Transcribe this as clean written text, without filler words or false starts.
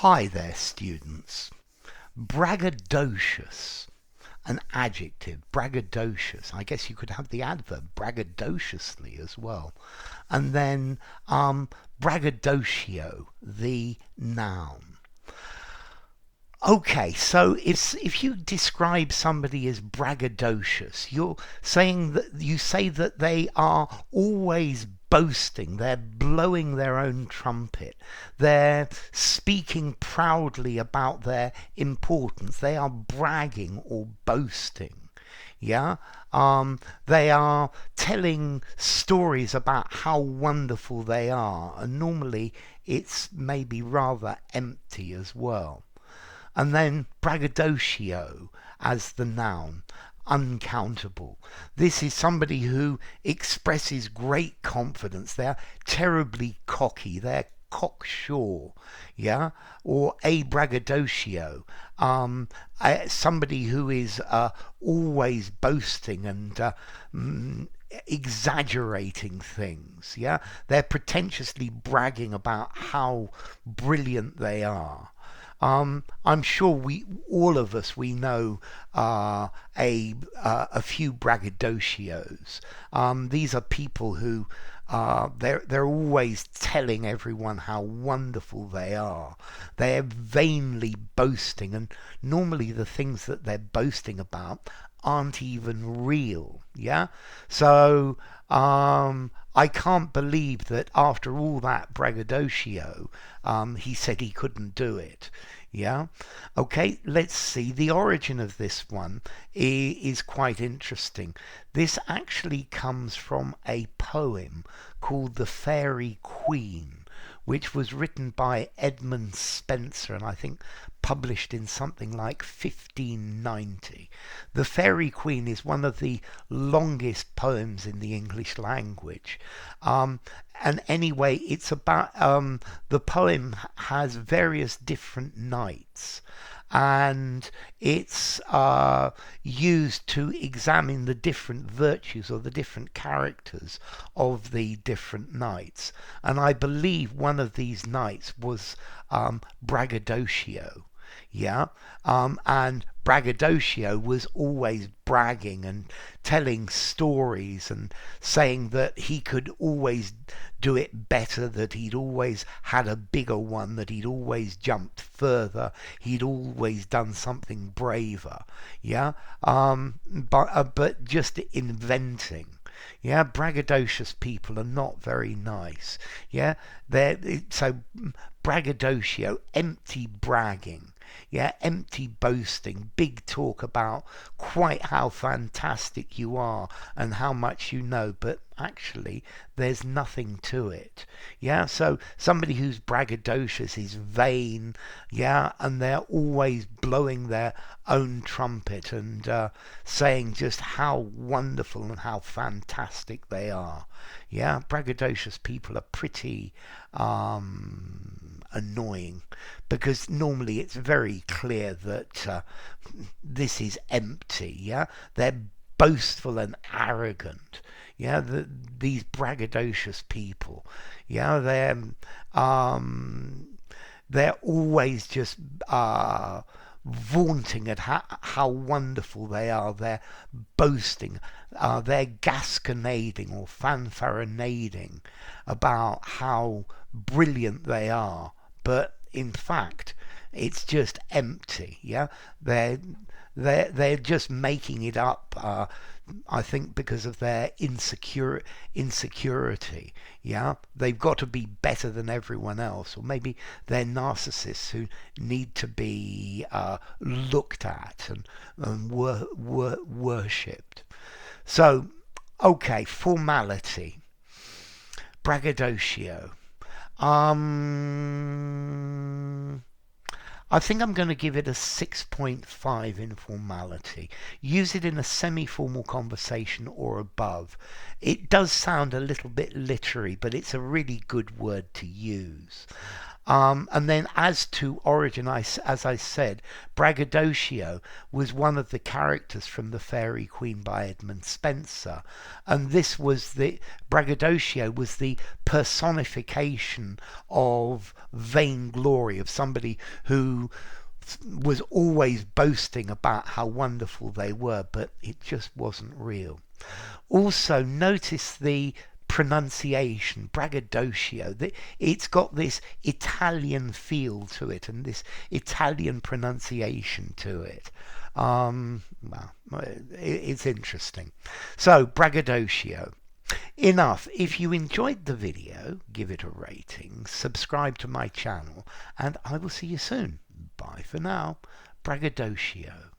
Hi there, students. Braggadocious, an adjective, braggadocious. I guess you could have the adverb braggadociously as well. And then braggadocio, the noun. Okay, so if you describe somebody as braggadocious, you're saying that you say that they are always boasting, they're blowing their own trumpet, they're speaking proudly about their importance, they are bragging or boasting. Yeah, they are telling stories about how wonderful they are, and normally it's maybe rather empty as well. And then braggadocio as the noun, uncountable. This is somebody who expresses great confidence. They're terribly cocky. They're cocksure, yeah, or a braggadocio, somebody who is always boasting and exaggerating things, yeah. They're pretentiously bragging about how brilliant they are. I'm sure all of us, we know a few braggadocios. These are people who they're always telling everyone how wonderful they are. They're vainly boasting, and normally the things that they're boasting about aren't even real. Yeah, so I can't believe that after all that braggadocio, he said he couldn't do it. Yeah. Okay, let's see. The origin of this one is quite interesting. This actually comes from a poem called The Faerie Queen, which was written by Edmund Spenser and I think published in something like 1590. The Faerie Queen is one of the longest poems in the English language. And anyway, it's about the poem has various different knights, and it's used to examine the different virtues or the different characters of the different knights. And I believe one of these knights was Braggadocio. Yeah, and Braggadocio was always bragging and telling stories and saying that he could always do it better, that he'd always had a bigger one, that he'd always jumped further, he'd always done something braver. Yeah, but just inventing. Yeah, braggadocious people are not very nice. Yeah, so braggadocio, empty bragging. Yeah, empty boasting, big talk about quite how fantastic you are and how much you know, but actually there's nothing to it. Yeah, so somebody who's braggadocious is vain, yeah, and they're always blowing their own trumpet and saying just how wonderful and how fantastic they are. Yeah, braggadocious people are pretty annoying, because normally it's very clear that this is empty. Yeah, they're boastful and arrogant. Yeah, these braggadocious people. Yeah, they're always just vaunting at how wonderful they are. They're boasting. They're gasconading or fanfaronading about how brilliant they are. But in fact, it's just empty. Yeah, they're just making it up. I think because of their insecurity. Yeah, they've got to be better than everyone else, or maybe they're narcissists who need to be looked at and worshipped. So, okay, formality, braggadocio. I think I'm going to give it a 6.5 in formality. Use it in a semi-formal conversation or above. It does sound a little bit literary, but it's a really good word to use. And then as to origin, as I said, Braggadocio was one of the characters from the Faerie Queen by Edmund Spenser. And this was Braggadocio was the personification of vainglory, of somebody who was always boasting about how wonderful they were, but it just wasn't real. Also, notice the pronunciation, Braggadocio. It's got this Italian feel to it and this Italian pronunciation to it. Well, it's interesting. So, Braggadocio. Enough. If you enjoyed the video, give it a rating, subscribe to my channel, and I will see you soon. Bye for now. Braggadocio.